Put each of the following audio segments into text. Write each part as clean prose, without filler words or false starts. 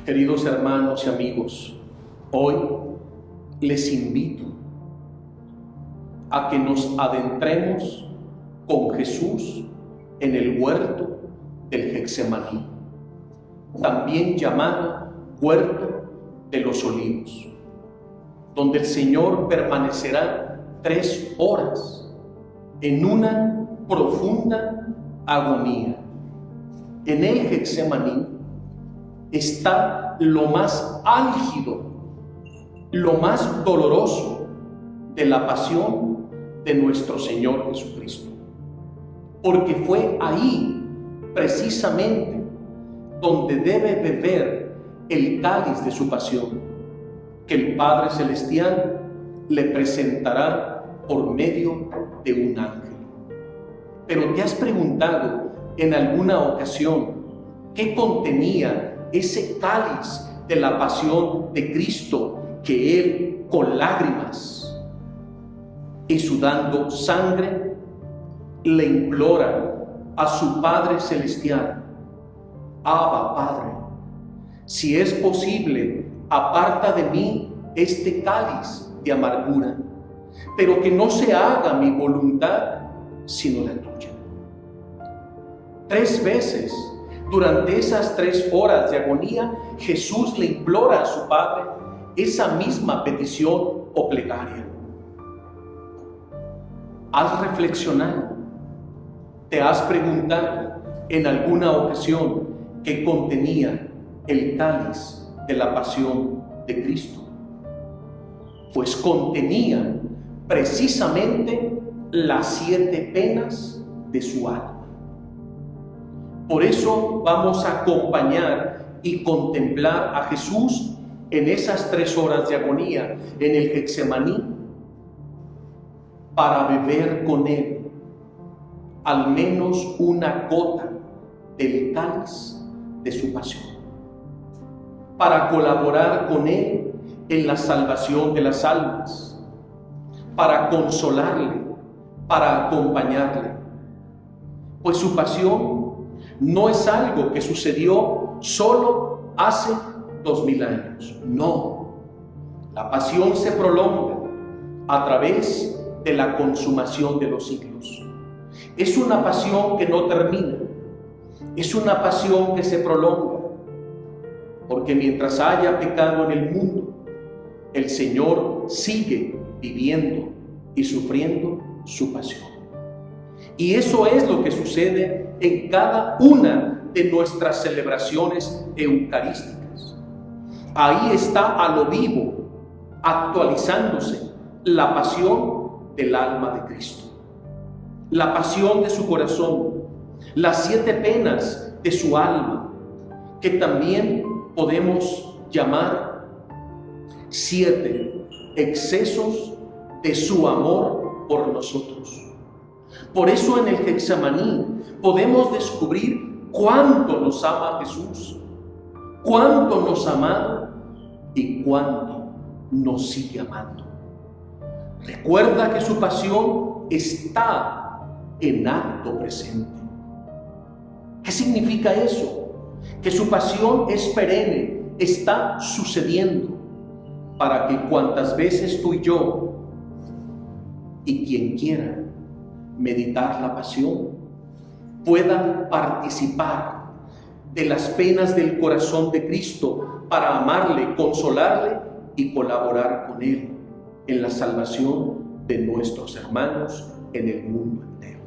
Queridos hermanos y amigos, hoy les invito a que nos adentremos con Jesús en el huerto del Getsemaní, también llamado huerto de los olivos, donde el Señor permanecerá 3 horas en una profunda agonía. En el Getsemaní está lo más álgido, lo más doloroso de la pasión de nuestro Señor Jesucristo. Porque fue ahí, precisamente, donde debe beber el cáliz de su pasión, que el Padre Celestial le presentará por medio de un ángel. Pero ¿te has preguntado en alguna ocasión qué contenía ese cáliz de la pasión de Cristo que Él, con lágrimas y sudando sangre, le implora a su Padre Celestial? Abba, Padre, si es posible, aparta de mí este cáliz de amargura, pero que no se haga mi voluntad, sino la tuya. 3 veces durante esas 3 horas de agonía, Jesús le implora a su Padre esa misma petición o plegaria. ¿Has reflexionado? ¿Te has preguntado en alguna ocasión qué contenía el cáliz de la pasión de Cristo? Pues contenía precisamente las 7 penas de su alma. Por eso vamos a acompañar y contemplar a Jesús en esas 3 horas de agonía en el Getsemaní, para beber con Él al menos una gota del cáliz de su pasión, para colaborar con Él en la salvación de las almas, para consolarle, para acompañarle. Pues su pasión no es algo que sucedió solo hace 2000 años. No, la pasión se prolonga a través de la consumación de los siglos. Es una pasión que no termina, es una pasión que se prolonga, porque mientras haya pecado en el mundo, el Señor sigue viviendo y sufriendo su pasión. Y eso es lo que sucede en cada una de nuestras celebraciones eucarísticas. Ahí está a lo vivo, actualizándose la pasión del alma de Cristo, la pasión de su corazón, las 7 penas de su alma, que también podemos llamar 7 excesos de su amor por nosotros. Por eso en el Getsemaní podemos descubrir cuánto nos ama Jesús, cuánto nos ha amado y cuánto nos sigue amando. Recuerda que su pasión está en acto presente. ¿Qué significa eso? Que su pasión es perenne, está sucediendo, para que cuantas veces tú y yo, y quien quiera meditar la pasión, puedan participar de las penas del corazón de Cristo para amarle, consolarle y colaborar con Él en la salvación de nuestros hermanos en el mundo entero.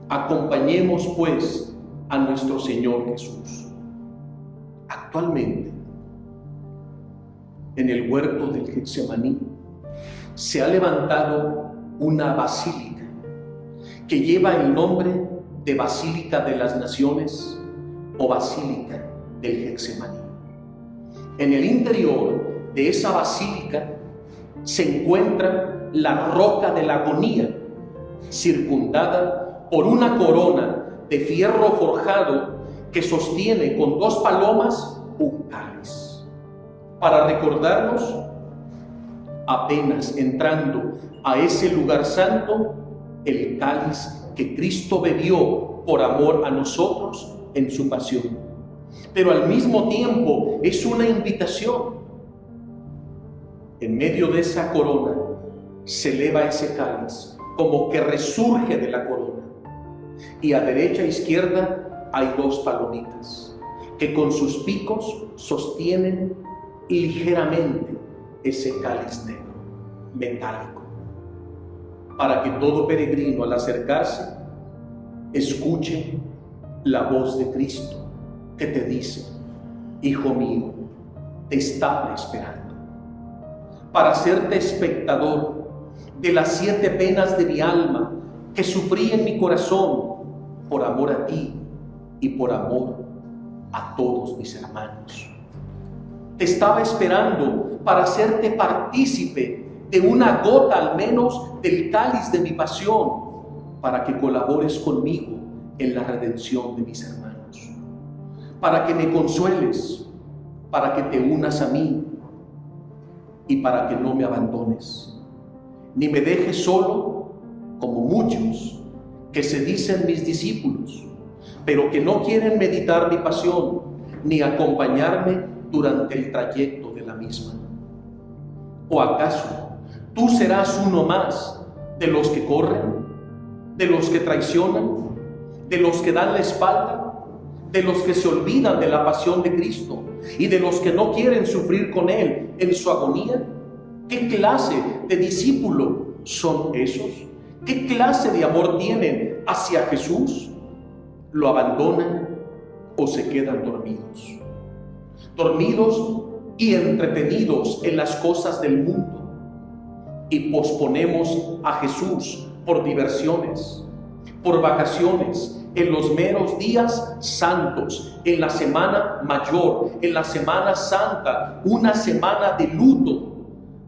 Acompañemos pues a nuestro Señor Jesús. Actualmente, en el huerto del Getsemaní, se ha levantado una basílica que lleva el nombre de Basílica de las Naciones o Basílica del Getsemaní. En el interior de esa basílica se encuentra la roca de la agonía, circundada por una corona de fierro forjado que sostiene con 2 palomas un cáliz. Para recordarnos, apenas entrando a ese lugar santo, el cáliz que Cristo bebió por amor a nosotros en su pasión, pero al mismo tiempo es una invitación. En medio de esa corona se eleva ese cáliz, como que resurge de la corona. Y a derecha e izquierda hay dos palomitas que con sus picos sostienen ligeramente ese cáliz negro, metálico, para que todo peregrino al acercarse escuche la voz de Cristo que te dice: hijo mío, te estaba esperando, para hacerte espectador de las 7 penas de mi alma que sufrí en mi corazón por amor a ti y por amor a todos mis hermanos. Te estaba esperando para hacerte partícipe de una gota al menos del cáliz de mi pasión, para que colabores conmigo en la redención de mis hermanos, para que me consueles, para que te unas a mí y para que no me abandones, ni me dejes solo como muchos que se dicen mis discípulos, pero que no quieren meditar mi pasión ni acompañarme durante el trayecto de la misma. ¿O acaso tú serás uno más de los que corren, de los que traicionan, de los que dan la espalda, de los que se olvidan de la pasión de Cristo y de los que no quieren sufrir con Él en su agonía? ¿Qué clase de discípulo son esos? ¿Qué clase de amor tienen hacia Jesús? ¿Lo abandonan o se quedan dormidos? Dormidos y entretenidos en las cosas del mundo, y posponemos a Jesús por diversiones, por vacaciones, en los meros días santos, en la semana mayor, en la semana santa, una semana de luto,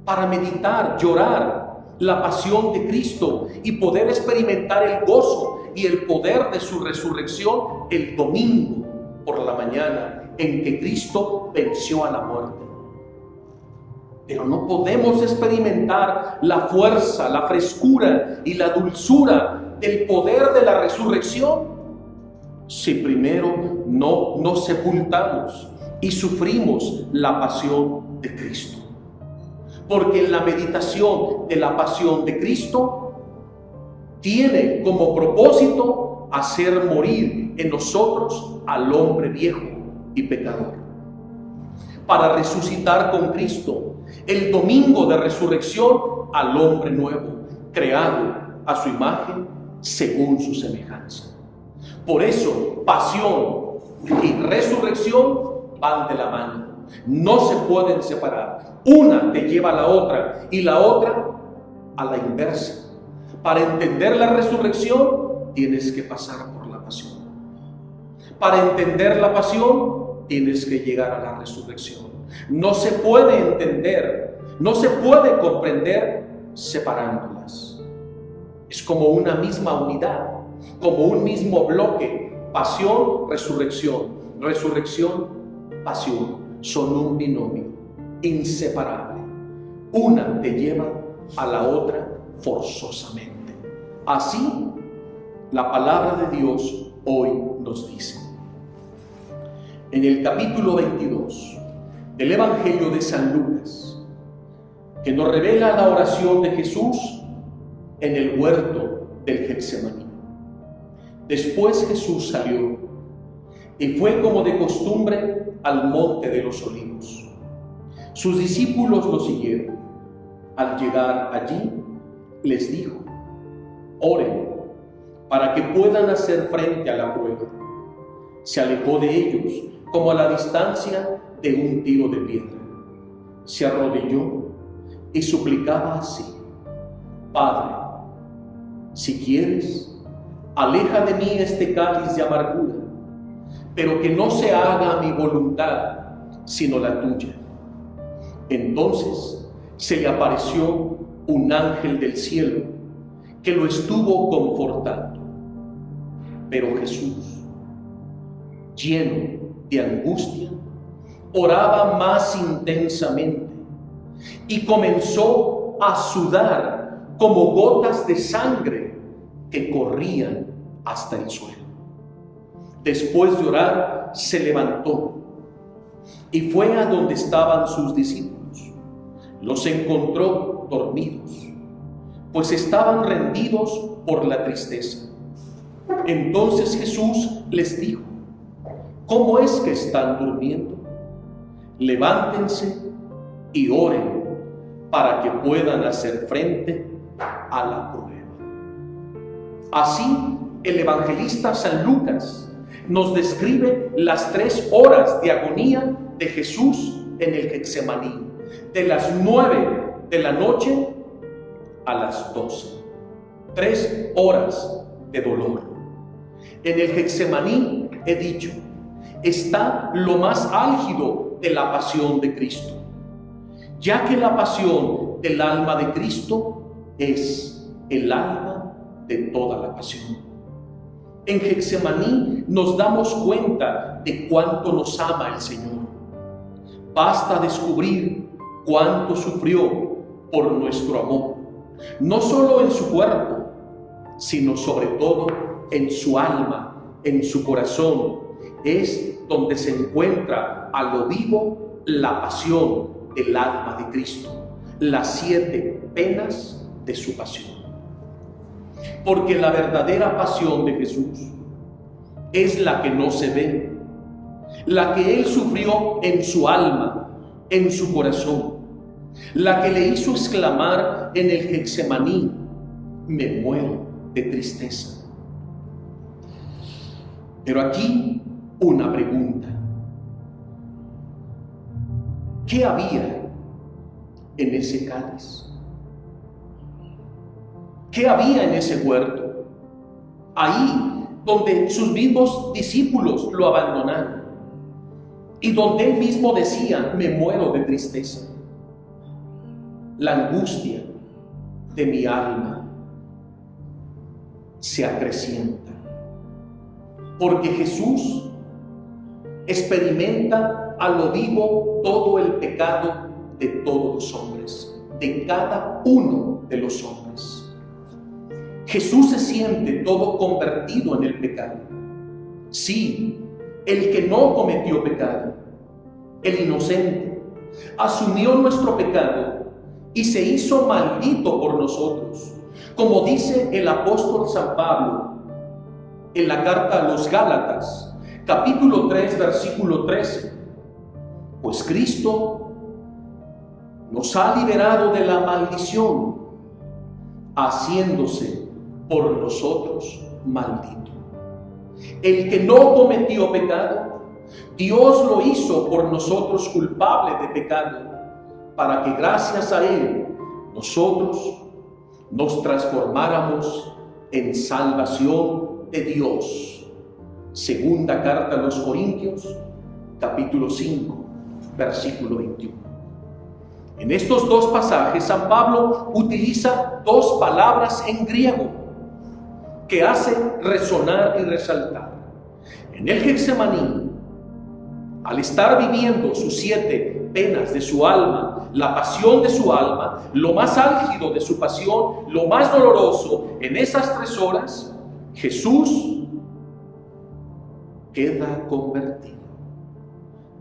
para meditar, llorar la pasión de Cristo y poder experimentar el gozo y el poder de su resurrección el domingo por la mañana, en que Cristo venció a la muerte. Pero no podemos experimentar la fuerza, la frescura y la dulzura del poder de la resurrección si primero no nos sepultamos y sufrimos la pasión de Cristo. Porque en la meditación de la pasión de Cristo tiene como propósito hacer morir en nosotros al hombre viejo y pecador, para resucitar con Cristo el domingo de resurrección al hombre nuevo, creado a su imagen según su semejanza. Por eso, pasión y resurrección van de la mano, no se pueden separar. Una te lleva a la otra y la otra a la inversa. Para entender la resurrección tienes que pasar por la pasión. Para entender la pasión tienes que llegar a la resurrección. No se puede entender, no se puede comprender separándolas. Es como una misma unidad, como un mismo bloque: pasión, resurrección, resurrección, pasión. Son un binomio inseparable. Una te lleva a la otra forzosamente. Así, la palabra de Dios hoy nos dice. En el capítulo 22 del Evangelio de San Lucas, que nos revela la oración de Jesús en el huerto del Getsemaní. Después Jesús salió y fue como de costumbre al monte de los Olivos. Sus discípulos lo siguieron. Al llegar allí, les dijo: oren para que puedan hacer frente a la prueba. Se alejó de ellos como a la distancia de un tiro de piedra. Se arrodilló y suplicaba así: Padre, si quieres, aleja de mí este cáliz de amargura, pero que no se haga mi voluntad, sino la tuya. Entonces se le apareció un ángel del cielo que lo estuvo confortando. Pero Jesús, lleno de angustia, oraba más intensamente y comenzó a sudar como gotas de sangre que corrían hasta el suelo. Después de orar, se levantó y fue a donde estaban sus discípulos. Los encontró dormidos, pues estaban rendidos por la tristeza. Entonces Jesús les dijo: ¿cómo es que están durmiendo? Levántense y oren para que puedan hacer frente a la prueba. Así, el evangelista San Lucas nos describe las 3 horas de agonía de Jesús en el Getsemaní, de las 9 de la noche a las 12. 3 horas de dolor. En el Getsemaní, he dicho, está lo más álgido de la pasión de Cristo, ya que la pasión del alma de Cristo es el alma de toda la pasión. En Getsemaní nos damos cuenta de cuánto nos ama el Señor. Basta descubrir cuánto sufrió por nuestro amor, no solo en su cuerpo, sino sobre todo en su alma, en su corazón. Es donde se encuentra a lo vivo la pasión del alma de Cristo, las 7 penas de su pasión. Porque la verdadera pasión de Jesús es la que no se ve, la que Él sufrió en su alma, en su corazón, la que le hizo exclamar en el Getsemaní: me muero de tristeza. Pero aquí una pregunta: ¿qué había en ese cáliz? ¿Qué había en ese huerto? Ahí donde sus mismos discípulos lo abandonaron y donde él mismo decía: me muero de tristeza. La angustia de mi alma se acrecienta, porque Jesús experimenta a lo vivo todo el pecado de todos los hombres, de cada uno de los hombres. Jesús se siente todo convertido en el pecado. Sí, el que no cometió pecado, el inocente, asumió nuestro pecado y se hizo maldito por nosotros, como dice el apóstol San Pablo en la carta a los Gálatas, capítulo 3, versículo 13. Pues Cristo nos ha liberado de la maldición, haciéndose por nosotros maldito. El que no cometió pecado, Dios lo hizo por nosotros culpable de pecado, para que gracias a Él nosotros nos transformáramos en salvación de Dios. Segunda carta a los Corintios, capítulo 5, versículo 21. En estos 2 pasajes, San Pablo utiliza 2 palabras en griego que hacen resonar y resaltar. En el Getsemaní, al estar viviendo sus 7 penas de su alma, la pasión de su alma, lo más álgido de su pasión, lo más doloroso, en esas 3 horas, Jesús queda convertido.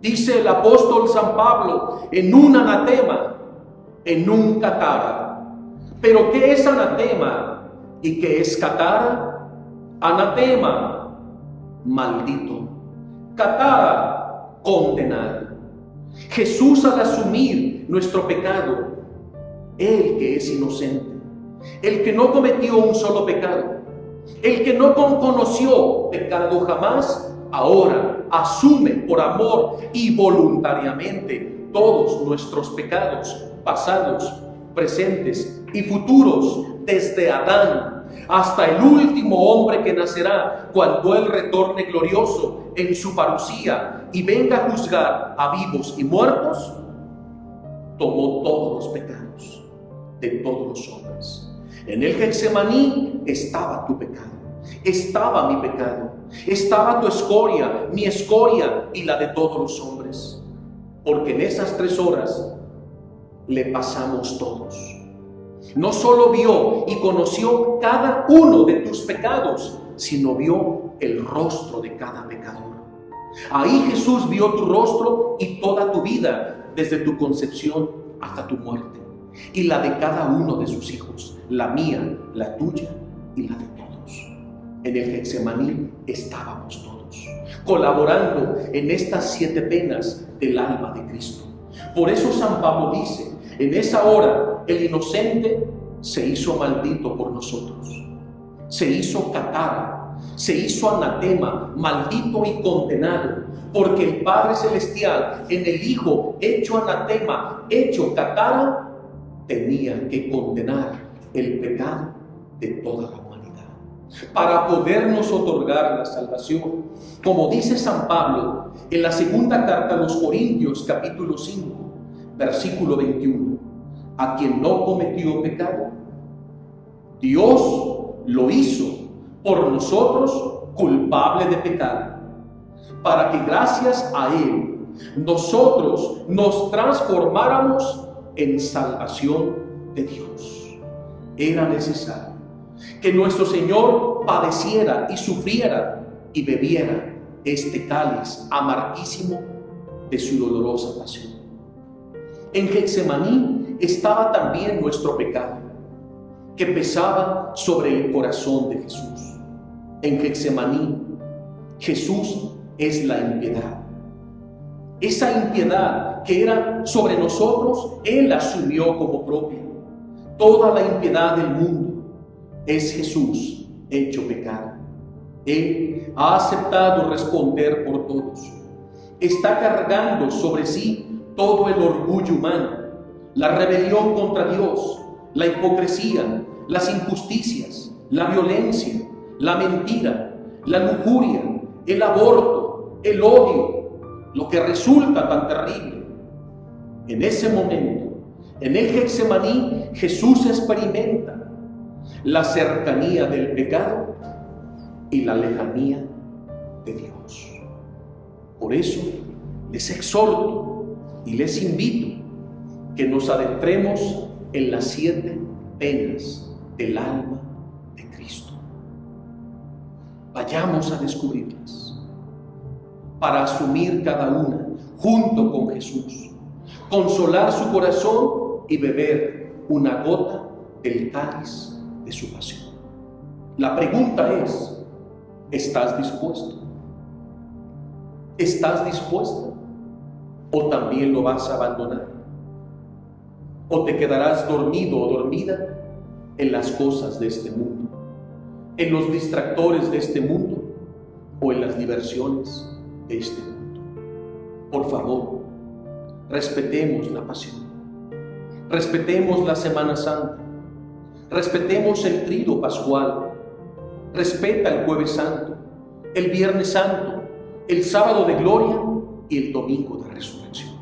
Dice el apóstol San Pablo, en un anatema, en un catara. ¿Pero qué es anatema y qué es catara? Anatema, maldito. Catara, condenado. Jesús, al asumir nuestro pecado, Él que es inocente, el que no cometió un solo pecado, el que no conoció pecado jamás, ahora asume por amor y voluntariamente todos nuestros pecados pasados, presentes y futuros, desde Adán hasta el último hombre que nacerá cuando Él retorne glorioso en su parucía y venga a juzgar a vivos y muertos. Tomó todos los pecados de todos los hombres. En el Getsemaní estaba tu pecado, estaba mi pecado, estaba tu escoria, mi escoria y la de todos los hombres, porque en esas 3 horas le pasamos todos. No solo vio y conoció cada uno de tus pecados, sino vio el rostro de cada pecador. Ahí Jesús vio tu rostro y toda tu vida, desde tu concepción hasta tu muerte, y la de cada uno de sus hijos, la mía, la tuya y la de todos. En el Getsemaní estábamos todos, colaborando en estas 7 penas del alma de Cristo. Por eso San Pablo dice, en esa hora el inocente se hizo maldito por nosotros, se hizo catara, se hizo anatema, maldito y condenado, porque el Padre Celestial en el Hijo hecho anatema, hecho catara, tenía que condenar el pecado de toda la humanidad para podernos otorgar la salvación. Como dice San Pablo en la segunda carta a los Corintios, capítulo 5, versículo 21, a quien no cometió pecado, Dios lo hizo por nosotros culpable de pecado, para que gracias a Él nosotros nos transformáramos en salvación de Dios. Era necesario que nuestro Señor padeciera y sufriera y bebiera este cáliz amarguísimo de su dolorosa pasión. En Getsemaní estaba también nuestro pecado, que pesaba sobre el corazón de Jesús. En Getsemaní, Jesús es la impiedad. Esa impiedad que era sobre nosotros, Él asumió como propia. Toda la impiedad del mundo es Jesús hecho pecado. Él ha aceptado responder por todos. Está cargando sobre sí todo el orgullo humano, la rebelión contra Dios, la hipocresía, las injusticias, la violencia, la mentira, la lujuria, el aborto, el odio, lo que resulta tan terrible. En ese momento, en el Getsemaní, Jesús experimenta la cercanía del pecado y la lejanía de Dios. Por eso les exhorto y les invito que nos adentremos en las 7 penas del alma de Cristo. Vayamos a descubrirlas para asumir cada una junto con Jesús, consolar su corazón y beber una gota del cáliz de su pasión. La pregunta es, ¿estás dispuesto? ¿Estás dispuesta? ¿O también lo vas a abandonar? ¿O te quedarás dormido o dormida en las cosas de este mundo, en los distractores de este mundo o en las diversiones de este mundo? Por favor, respetemos la pasión, respetemos la Semana Santa, respetemos el Tríduo Pascual, respeta el Jueves Santo, el Viernes Santo, el Sábado de Gloria y el Domingo de Resurrección.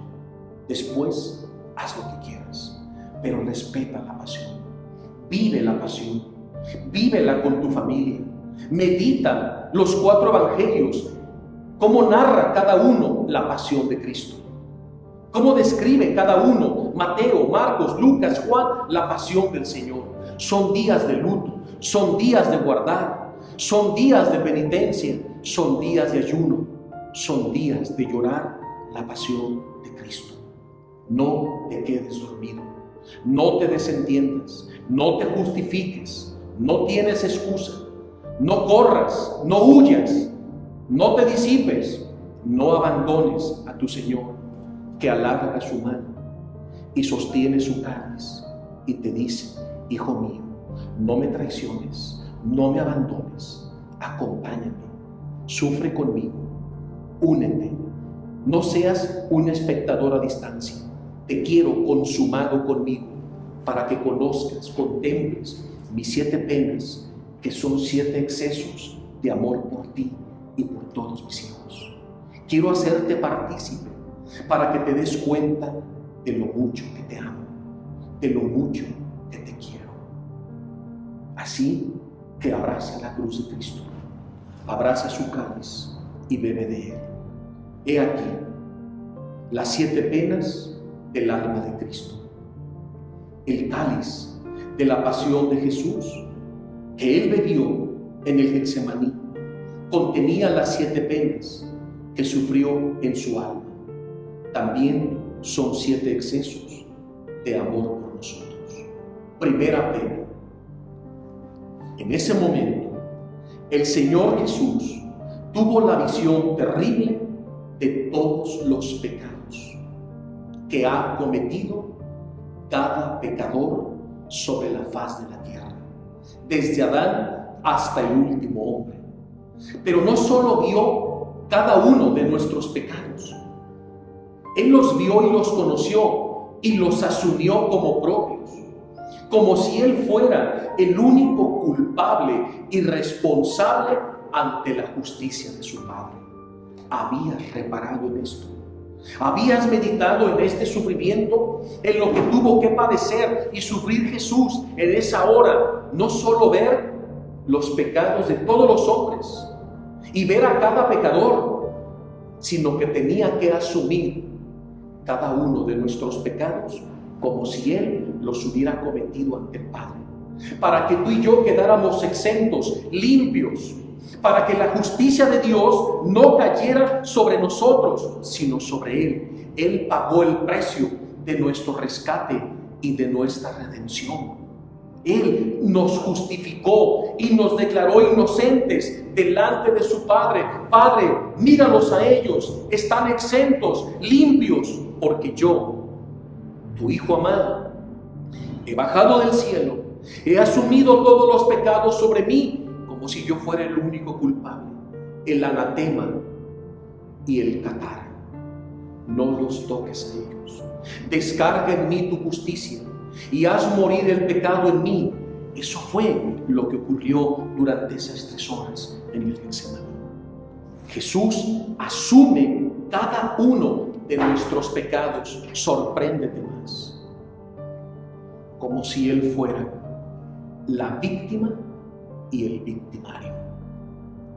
Después, haz lo que quieras, pero respeta la pasión, vive la pasión, vívela con tu familia, medita los 4 evangelios, cómo narra cada uno la pasión de Cristo, cómo describe cada uno, Mateo, Marcos, Lucas, Juan, la pasión del Señor. Son días de luto, son días de guardar, son días de penitencia, son días de ayuno, son días de llorar la pasión de Cristo. No te quedes dormido, no te desentiendas, no te justifiques, no tienes excusa, no corras, no huyas, no te disipes, no abandones a tu Señor, que alarga su mano y sostiene su cáliz y te dice: hijo mío, no me traiciones, no me abandones, acompáñame, sufre conmigo, únete, no seas un espectador a distancia, te quiero consumado conmigo, para que conozcas, contemples mis 7 penas, que son 7 excesos de amor por ti y por todos mis hijos. Quiero hacerte partícipe para que te des cuenta de lo mucho que te amo, de lo mucho que te quiero. Así que abraza la cruz de Cristo, abraza su cáliz y bebe de él. He aquí las 7 penas del alma de Cristo. El cáliz de la pasión de Jesús, que él bebió en el Getsemaní contenía las 7 penas que sufrió en su alma. También son 7 excesos de amor por nosotros. Primera pena. En ese momento, el Señor Jesús tuvo la visión terrible de todos los pecados que ha cometido cada pecador sobre la faz de la tierra, desde Adán hasta el último hombre. Pero no solo vio cada uno de nuestros pecados, Él los vio y los conoció y los asumió como propios, como si Él fuera el único culpable y responsable ante la justicia de su Padre. ¿Habías reparado en esto? ¿Habías meditado en este sufrimiento, en lo que tuvo que padecer y sufrir Jesús en esa hora? No solo ver los pecados de todos los hombres y ver a cada pecador, sino que tenía que asumir cada uno de nuestros pecados como si Él los hubiera cometido ante el Padre, para que tú y yo quedáramos exentos, limpios, para que la justicia de Dios no cayera sobre nosotros, sino sobre Él. Él pagó el precio de nuestro rescate y de nuestra redención. Él nos justificó y nos declaró inocentes delante de su Padre. Padre, míralos a ellos, están exentos, limpios, porque yo, tu Hijo amado, he bajado del cielo, he asumido todos los pecados sobre mí, como si yo fuera el único culpable. El anatema y el catar, no los toques a ellos. Descarga en mí tu justicia y haz morir el pecado en mí. Eso fue lo que ocurrió durante esas 3 horas en el Getsemaní. Jesús asume cada uno de nuestros pecados. Sorpréndete más, como si Él fuera la víctima y el victimario.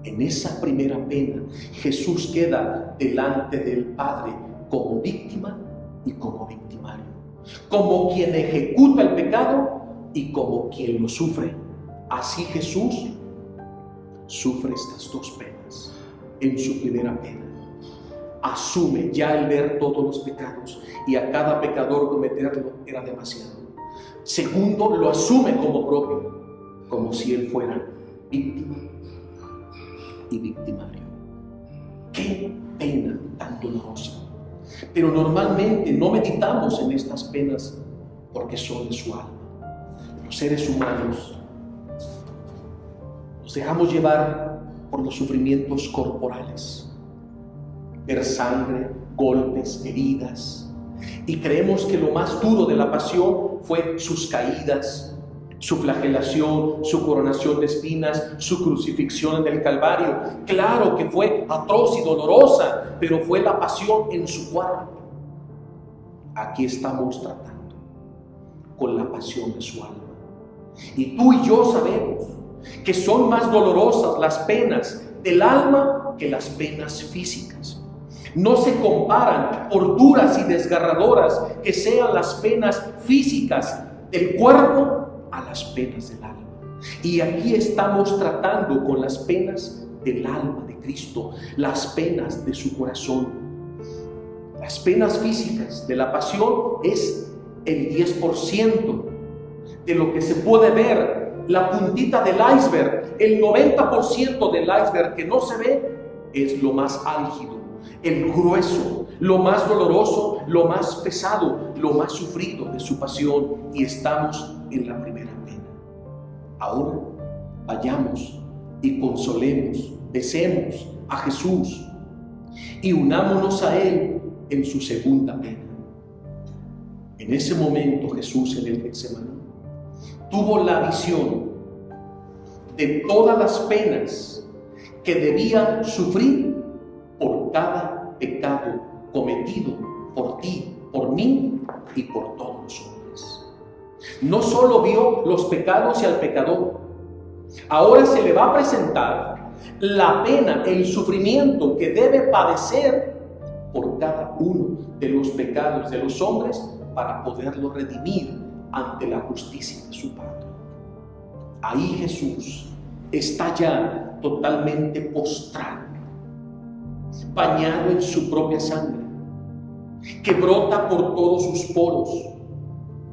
En esa primera pena, Jesús queda delante del Padre como víctima y como victimario, como quien ejecuta el pecado y como quien lo sufre. Así Jesús sufre estas 2 penas en su primera pena. Asume ya el ver todos los pecados y a cada pecador cometerlo era demasiado. Segundo, lo asume como propio, como si Él fuera víctima y victimario. ¡Qué pena tan dolorosa! Pero normalmente no meditamos en estas penas porque son de su alma. Los seres humanos nos dejamos llevar por los sufrimientos corporales, ver sangre, golpes, heridas, y creemos que lo más duro de la pasión fue sus caídas, su flagelación, su coronación de espinas, su crucifixión en el Calvario. Claro que fue atroz y dolorosa, pero fue la pasión en su cuerpo. Aquí estamos tratando con la pasión de su alma. Y tú y yo sabemos que son más dolorosas las penas del alma que las penas físicas. No se comparan, por duras y desgarradoras que sean las penas físicas del cuerpo, a las penas del alma. Y aquí estamos tratando con las penas del alma de Cristo, las penas de su corazón. Las penas físicas de la pasión es el 10% de lo que se puede ver, la puntita del iceberg. El 90% del iceberg que no se ve es lo más álgido, el grueso, lo más doloroso, lo más pesado, lo más sufrido de su pasión. Y estamos en la primera pena. Ahora vayamos y consolemos, besemos a Jesús y unámonos a Él en su segunda pena. En ese momento Jesús en el Getsemaní tuvo la visión de todas las penas que debía sufrir por cada pecado cometido por ti, por mí y por todos los hombres. No solo vio los pecados y al pecador, ahora se le va a presentar la pena, el sufrimiento que debe padecer por cada uno de los pecados de los hombres para poderlo redimir ante la justicia de su Padre. Ahí Jesús está ya totalmente postrado, bañado en su propia sangre, que brota por todos sus poros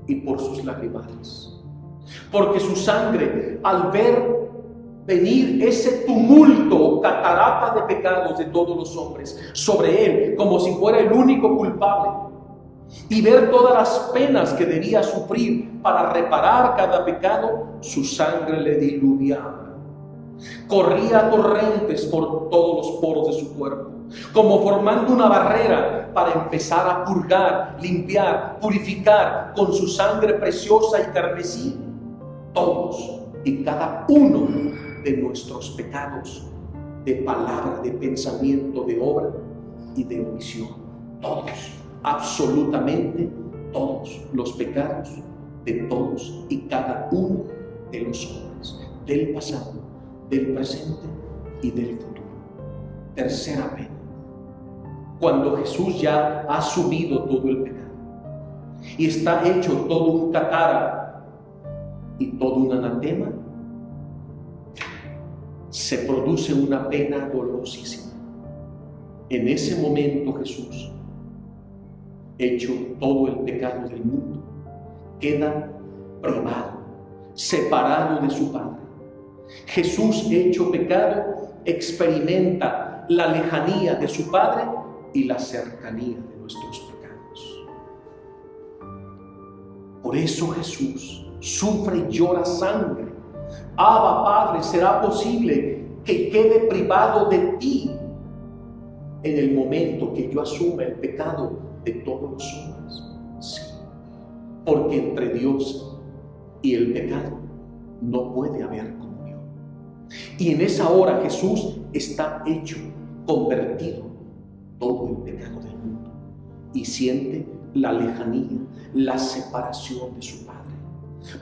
y por sus lagrimales. Porque su sangre, al ver venir ese tumulto o catarata de pecados de todos los hombres sobre él, como si fuera el único culpable, y ver todas las penas que debía sufrir para reparar cada pecado, su sangre le diluviaba. Corría torrentes por todos los poros de su cuerpo, como formando una barrera para empezar a purgar, limpiar, purificar con su sangre preciosa y carmesí todos y cada uno de nuestros pecados, de palabra, de pensamiento, de obra y de omisión. Todos, absolutamente todos los pecados de todos y cada uno de los hombres, del pasado, del presente y del futuro. Tercera pena. Cuando Jesús ya ha asumido todo el pecado y está hecho todo un catara y todo un anatema, se produce una pena dolorosísima. En ese momento Jesús, hecho todo el pecado del mundo, queda privado, separado de su Padre. Jesús, hecho pecado, experimenta la lejanía de su Padre y la cercanía de nuestros pecados. Por eso Jesús sufre y llora sangre. Abba, Padre, ¿será posible que quede privado de ti en el momento que yo asuma el pecado de todos los hombres? Sí, porque entre Dios y el pecado no puede haber comunión. Y en esa hora Jesús está hecho, convertido, todo el pecado del mundo, y siente la lejanía, la separación de su Padre.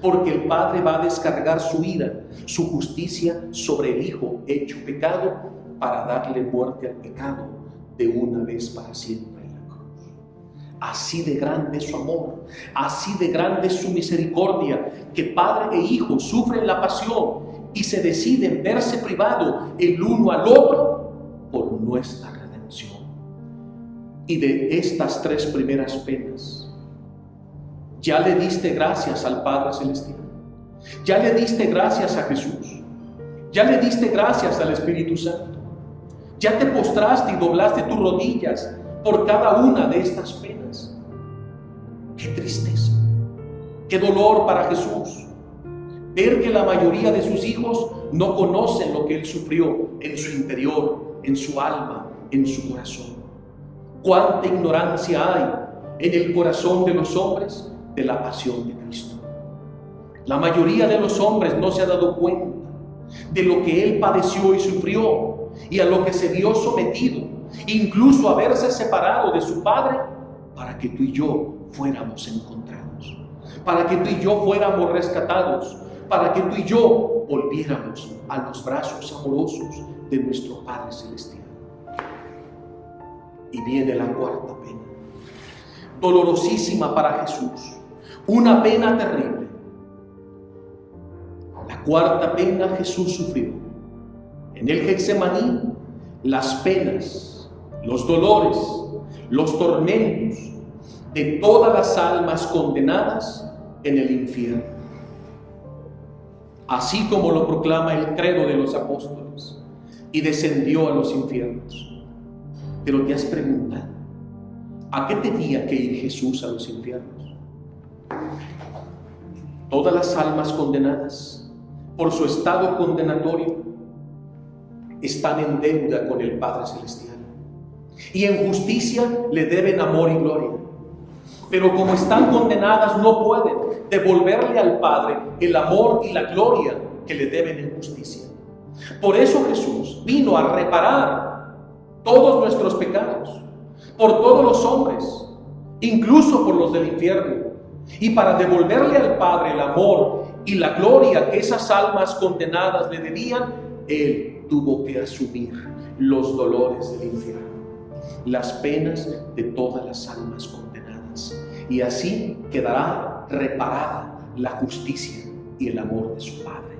Porque el Padre va a descargar su ira, su justicia sobre el Hijo hecho pecado, para darle muerte al pecado de una vez para siempre en la cruz. Así de grande es su amor, así de grande es su misericordia, que Padre e Hijo sufren la pasión y se deciden verse privados el uno al otro por nuestra redención. Y de estas tres primeras penas, ya le diste gracias al Padre Celestial, ya le diste gracias a Jesús, ya le diste gracias al Espíritu Santo, ya te postraste y doblaste tus rodillas por cada una de estas penas. Qué tristeza, qué dolor para Jesús ver que la mayoría de sus hijos no conocen lo que Él sufrió en su interior, en su alma, en su corazón. Cuánta ignorancia hay en el corazón de los hombres de la pasión de Cristo. La mayoría de los hombres no se ha dado cuenta de lo que Él padeció y sufrió y a lo que se vio sometido, incluso a verse separado de su Padre, para que tú y yo fuéramos encontrados, para que tú y yo fuéramos rescatados, para que tú y yo volviéramos a los brazos amorosos de nuestro Padre Celestial. Y viene la cuarta pena, dolorosísima para Jesús, una pena terrible. La cuarta pena Jesús sufrió. En el Getsemaní, las penas, los dolores, los tormentos de todas las almas condenadas en el infierno. Así como lo proclama el credo de los apóstoles, y descendió a los infiernos. Pero te has preguntado, ¿a qué tenía que ir Jesús a los infiernos? Todas las almas condenadas por su estado condenatorio están en deuda con el Padre Celestial y en justicia le deben amor y gloria. Pero como están condenadas, no pueden devolverle al Padre el amor y la gloria que le deben en justicia. Por eso Jesús vino a reparar todos nuestros pecados, por todos los hombres, incluso por los del infierno, y para devolverle al Padre el amor y la gloria que esas almas condenadas le debían, Él tuvo que asumir los dolores del infierno, las penas de todas las almas condenadas, y así quedará reparada la justicia y el amor de su Padre.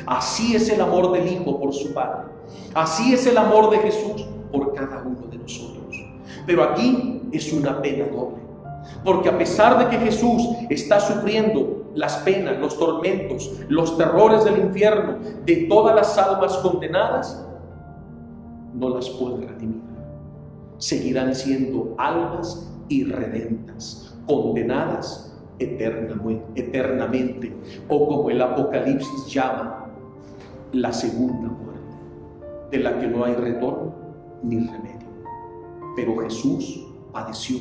Así es el amor del Hijo por su Padre. Así es el amor de Jesús por cada uno de nosotros. Pero aquí es una pena doble. Porque a pesar de que Jesús está sufriendo las penas, los tormentos, los terrores del infierno de todas las almas condenadas, no las puede redimir. Seguirán siendo almas irredentas, condenadas eternamente, o como el Apocalipsis llama, la segunda muerte, de la que no hay retorno ni remedio. Pero Jesús padeció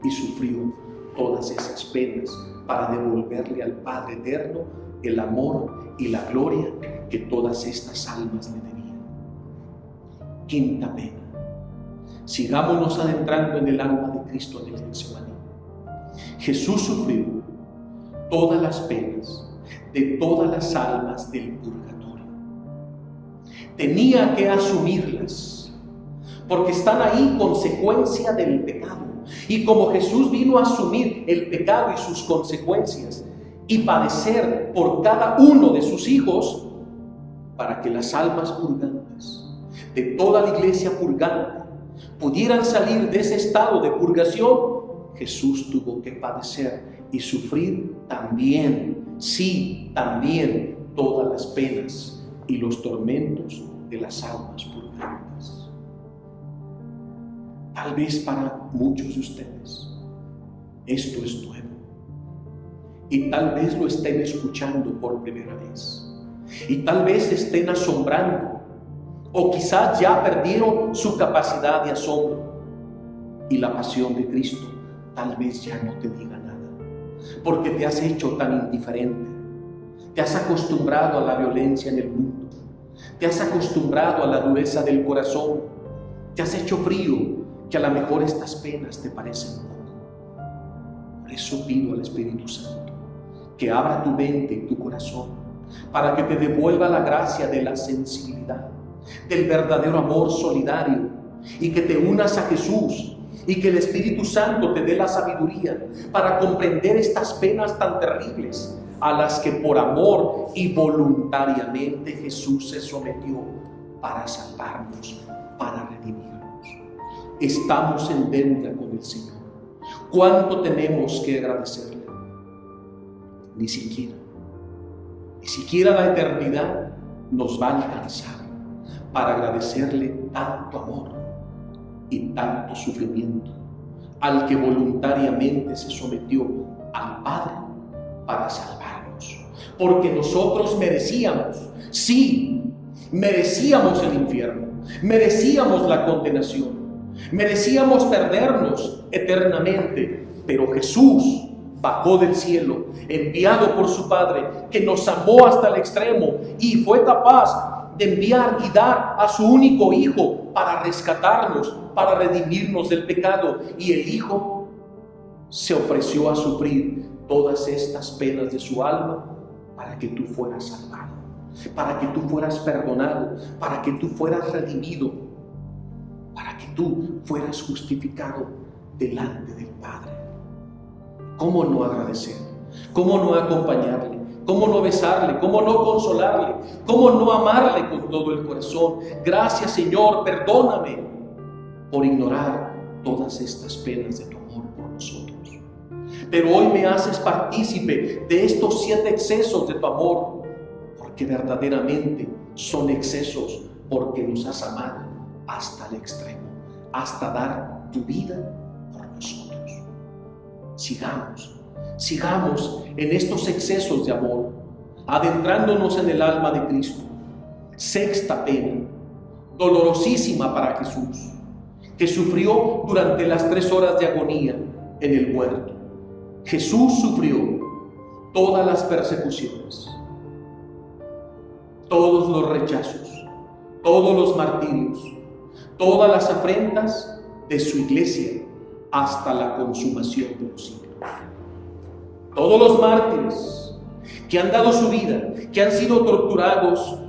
y sufrió todas esas penas para devolverle al Padre eterno el amor y la gloria que todas estas almas le debían. Quinta pena. Sigámonos adentrando en el alma de Cristo en el Getsemaní. Jesús sufrió todas las penas de todas las almas del purgatorio. Tenía que asumirlas, porque están ahí consecuencia del pecado. Y como Jesús vino a asumir el pecado y sus consecuencias y padecer por cada uno de sus hijos, para que las almas purgantes de toda la iglesia purgante pudieran salir de ese estado de purgación, Jesús tuvo que padecer y sufrir también, sí, también todas las penas y los tormentos de las almas purgantes. Tal vez para muchos de ustedes esto es nuevo y tal vez lo estén escuchando por primera vez y tal vez estén asombrando o quizás ya perdieron su capacidad de asombro y la pasión de Cristo tal vez ya no te diga nada porque te has hecho tan indiferente, te has acostumbrado a la violencia en el mundo, te has acostumbrado a la dureza del corazón, te has hecho frío, que a lo mejor estas penas te parecen poco. Por eso pido al Espíritu Santo que abra tu mente y tu corazón para que te devuelva la gracia de la sensibilidad, del verdadero amor solidario, y que te unas a Jesús y que el Espíritu Santo te dé la sabiduría para comprender estas penas tan terribles a las que por amor y voluntariamente Jesús se sometió para salvarnos, para redimirnos. Estamos en deuda con el Señor. ¿Cuánto tenemos que agradecerle? Ni siquiera la eternidad nos va a alcanzar para agradecerle tanto amor y tanto sufrimiento al que voluntariamente se sometió al Padre para salvarnos. Porque nosotros merecíamos, sí, merecíamos el infierno, merecíamos la condenación, merecíamos perdernos eternamente, pero Jesús bajó del cielo, enviado por su Padre, que nos amó hasta el extremo y fue capaz de enviar y dar a su único Hijo para rescatarnos, para redimirnos del pecado. Y el Hijo se ofreció a sufrir todas estas penas de su alma para que tú fueras salvado, para que tú fueras perdonado, para que tú fueras redimido, para que tú fueras justificado delante del Padre. ¿Cómo no agradecer? ¿Cómo no acompañarle? ¿Cómo no besarle? ¿Cómo no consolarle? ¿Cómo no amarle con todo el corazón? Gracias, Señor, perdóname por ignorar todas estas penas de tu amor por nosotros. Pero hoy me haces partícipe de estos 7 excesos de tu amor, porque verdaderamente son excesos, porque nos has amado hasta el extremo, hasta dar tu vida por nosotros. Sigamos en estos excesos de amor, adentrándonos en el alma de Cristo. Sexta pena, dolorosísima para Jesús, que sufrió durante las 3 horas de agonía en el huerto. Jesús sufrió todas las persecuciones, todos los rechazos, todos los martirios, todas las afrentas de su iglesia hasta la consumación de los siglos. Todos los mártires que han dado su vida, que han sido torturados,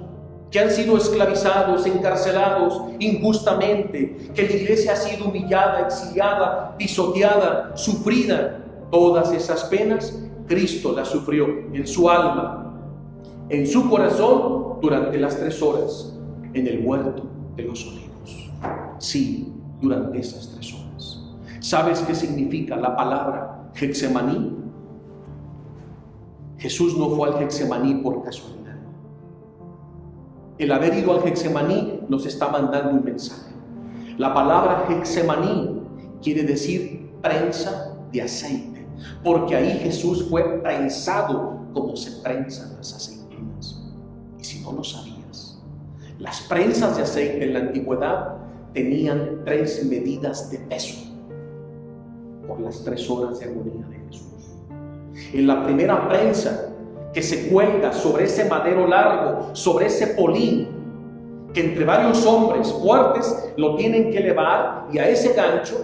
que han sido esclavizados, encarcelados injustamente, que la iglesia ha sido humillada, exiliada, pisoteada, sufrida, todas esas penas Cristo las sufrió en su alma, en su corazón durante las 3 horas en el huerto de los olivos. Sí, durante esas 3 horas. ¿Sabes qué significa la palabra Getsemaní? Jesús no fue al Getsemaní por casualidad. El haber ido al Getsemaní nos está mandando un mensaje. La palabra Getsemaní quiere decir prensa de aceite, porque ahí Jesús fue prensado como se prensan las aceitunas. Y si no lo sabías, las prensas de aceite en la antigüedad tenían 3 medidas de peso por las 3 horas de agonía de Jesús. En la primera prensa que se cuelga sobre ese madero largo, sobre ese polín, que entre varios hombres fuertes lo tienen que elevar, y a ese gancho,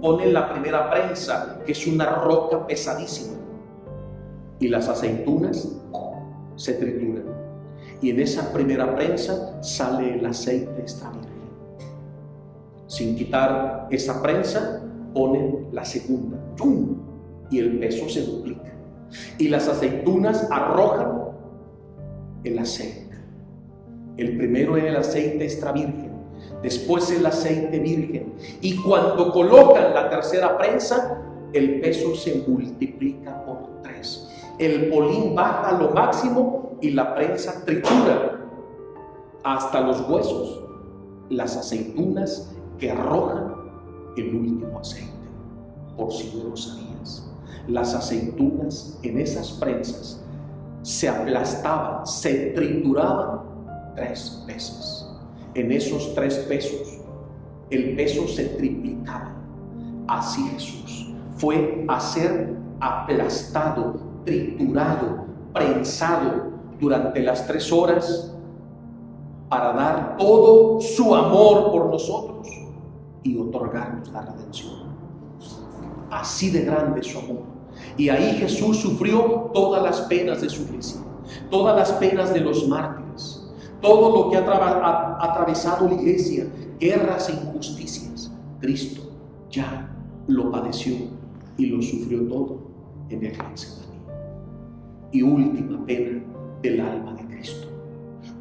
ponen la primera prensa, que es una roca pesadísima, y las aceitunas se trituran, y en esa primera prensa sale el aceite extra virgen. Sin quitar esa prensa, ponen la segunda, y el peso se duplica, y las aceitunas arrojan el aceite. El primero era el aceite extra virgen, después el aceite virgen, y cuando colocan la tercera prensa, el peso se multiplica por 3. El polín baja a lo máximo y la prensa tritura hasta los huesos las aceitunas que arrojan el último aceite. Por si no lo sabías, las aceitunas en esas prensas se aplastaban, se trituraban 3 veces. En esos 3 pesos, el peso se triplicaba. Así Jesús fue a ser aplastado, triturado, prensado durante las 3 horas para dar todo su amor por nosotros y otorgarnos la redención. Así de grande es su amor. Y ahí Jesús sufrió todas las penas de su iglesia, todas las penas de los mártires, todo lo que ha atravesado la iglesia, guerras e injusticias. Cristo ya lo padeció y lo sufrió todo en el Getsemaní. Y última pena del alma de Cristo,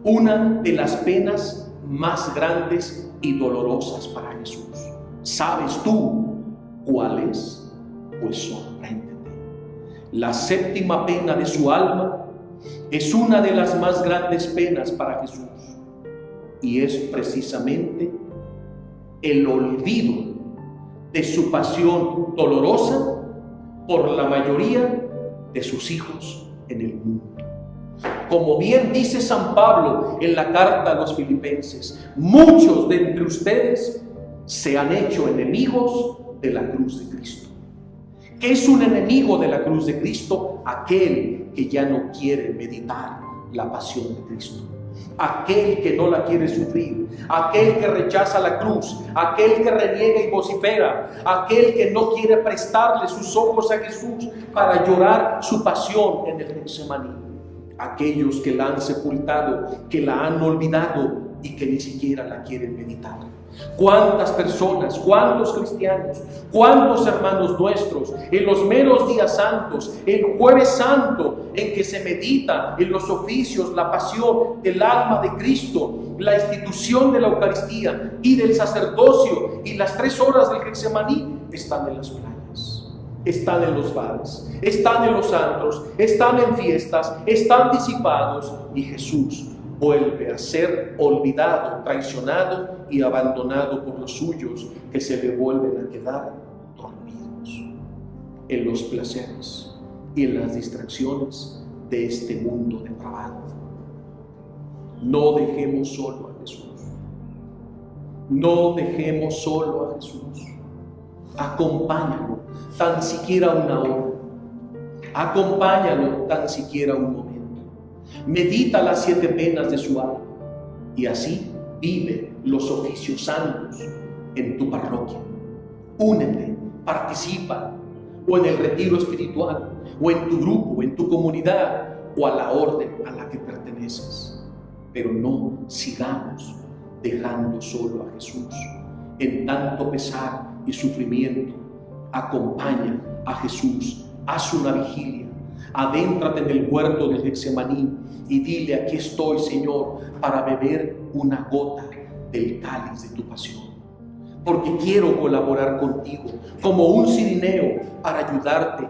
una de las penas más grandes y dolorosas para Jesús. ¿Sabes tú cuál es? Pues sorpréndete. La 7ª pena de su alma es una de las más grandes penas para Jesús, y es precisamente el olvido de su pasión dolorosa por la mayoría de sus hijos en el mundo. Como bien dice San Pablo en la carta a los Filipenses, muchos de entre ustedes se han hecho enemigos de la cruz de Cristo. ¿Qué es un enemigo de la cruz de Cristo? Aquel que ya no quiere meditar la pasión de Cristo, aquel que no la quiere sufrir, aquel que rechaza la cruz, aquel que reniega y vocifera, aquel que no quiere prestarle sus ojos a Jesús para llorar su pasión en el Getsemaní. Aquellos que la han sepultado, que la han olvidado y que ni siquiera la quieren meditar. ¿Cuántas personas, cuántos cristianos, cuántos hermanos nuestros en los meros días santos, el jueves santo, en que se medita en los oficios la pasión del alma de Cristo, la institución de la Eucaristía y del sacerdocio y las 3 horas del Getsemaní, están en las playas, están en los bares, están en los antros, están en fiestas, están disipados, y Jesús vuelve a ser olvidado, traicionado y abandonado por los suyos, que se le vuelven a quedar dormidos en los placeres y en las distracciones de este mundo depravado. No dejemos solo a Jesús. No dejemos solo a Jesús. Acompáñalo tan siquiera una hora. Acompáñalo tan siquiera un momento. Medita las 7 penas de su alma y así vive los oficios santos en tu parroquia. Únete, participa, o en el retiro espiritual, o en tu grupo, en tu comunidad, o a la orden a la que perteneces. Pero no sigamos dejando solo a Jesús en tanto pesar y sufrimiento. Acompaña a Jesús, haz una vigilia, Adéntrate en el huerto del Getsemaní y dile: aquí estoy, Señor, para beber una gota del cáliz de tu pasión. Porque quiero colaborar contigo como un cirineo para ayudarte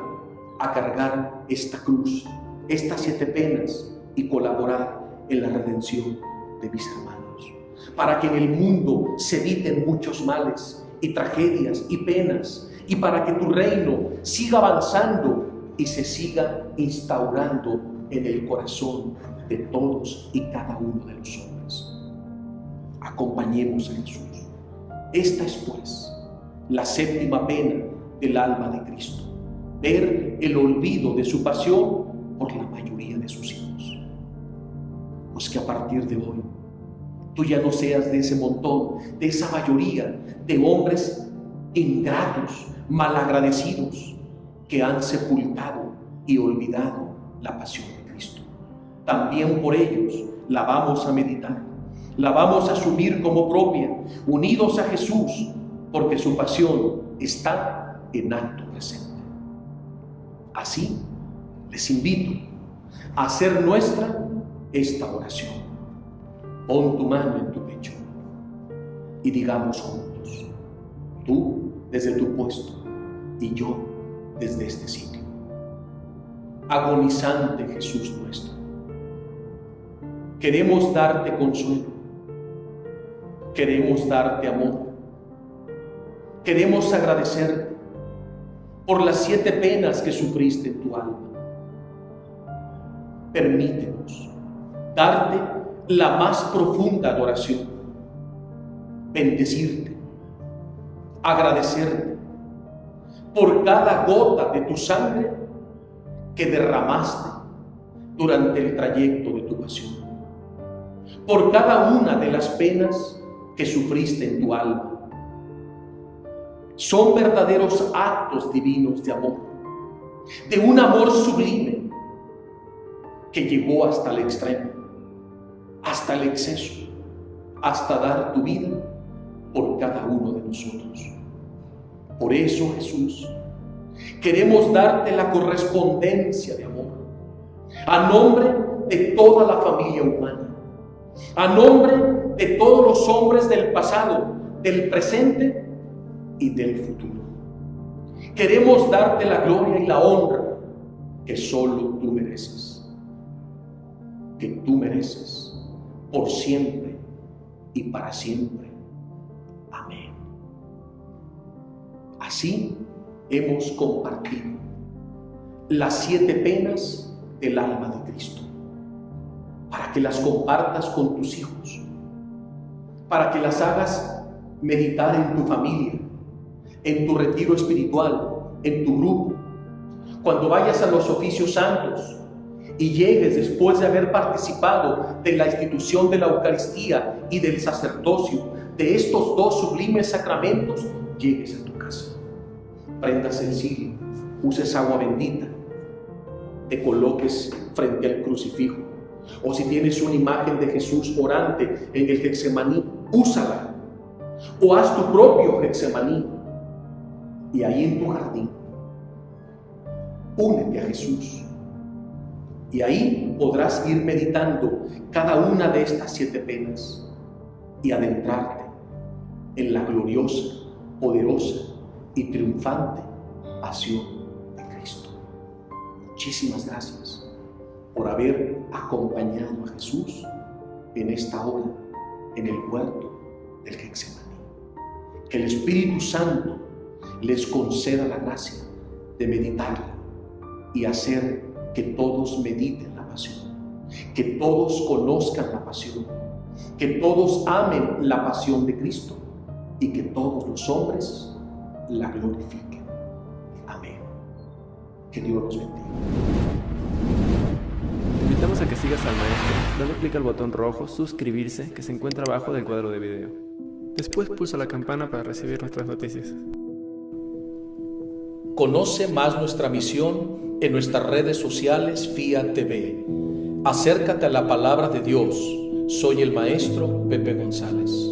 a cargar esta cruz, estas 7 penas, y colaborar en la redención de mis hermanos. Para que en el mundo se eviten muchos males y tragedias y penas, y para que tu reino siga avanzando y se siga instaurando en el corazón de todos y cada uno de los hombres. Acompañemos a Jesús. Esta es pues la 7ª pena del alma de Cristo: ver el olvido de su pasión por la mayoría de sus hijos. Pues que a partir de hoy tú ya no seas de ese montón, de esa mayoría de hombres ingratos, malagradecidos, que han sepultado y olvidado la pasión de Cristo. También por ellos la vamos a meditar, la vamos a asumir como propia, unidos a Jesús, porque su pasión está en acto presente. Así les invito a hacer nuestra esta oración. Pon tu mano en tu pecho y digamos juntos: tú desde tu puesto y yo desde este sitio. Agonizante Jesús nuestro, queremos darte consuelo, queremos darte amor, queremos agradecerte por las 7 penas que sufriste en tu alma. Permítenos darte la más profunda adoración, bendecirte, agradecerte por cada gota de tu sangre que derramaste durante el trayecto de tu pasión, por cada una de las penas que sufriste en tu alma. Son verdaderos actos divinos de amor, de un amor sublime que llegó hasta el extremo, hasta el exceso, hasta dar tu vida por cada uno de nosotros. Por eso, Jesús, queremos darte la correspondencia de amor, a nombre de toda la familia humana, a nombre de todos los hombres del pasado, del presente y del futuro. Queremos darte la gloria y la honra que solo tú mereces, que tú mereces por siempre y para siempre. Amén. Así hemos compartido las 7 penas del alma de Cristo, para que las compartas con tus hijos, para que las hagas meditar en tu familia, en tu retiro espiritual, en tu grupo, cuando vayas a los oficios santos y llegues después de haber participado de la institución de la Eucaristía y del sacerdocio de estos 2 sublimes sacramentos, llegues a tu casa, prendas el cirio, uses agua bendita, te coloques frente al crucifijo, o si tienes una imagen de Jesús orante en el Getsemaní, úsala, o haz tu propio Getsemaní, y ahí en tu jardín únete a Jesús, y ahí podrás ir meditando cada una de estas 7 penas y adentrarte en la gloriosa, poderosa y triunfante pasión de Cristo. Muchísimas gracias por haber acompañado a Jesús en esta hora en el huerto del Getsemaní. Que el Espíritu Santo les conceda la gracia de meditarla y hacer que todos mediten la pasión, que todos conozcan la pasión, que todos amen la pasión de Cristo y que todos los hombres la glorifiquen. Amén. Que Dios los bendiga. Te invitamos a que sigas al Maestro dando clic al botón rojo suscribirse que se encuentra abajo del cuadro de video. Después pulsa la campana para recibir nuestras noticias. Conoce más nuestra misión en nuestras redes sociales FIA TV. Acércate a la palabra de Dios. Soy el Maestro Pepe González.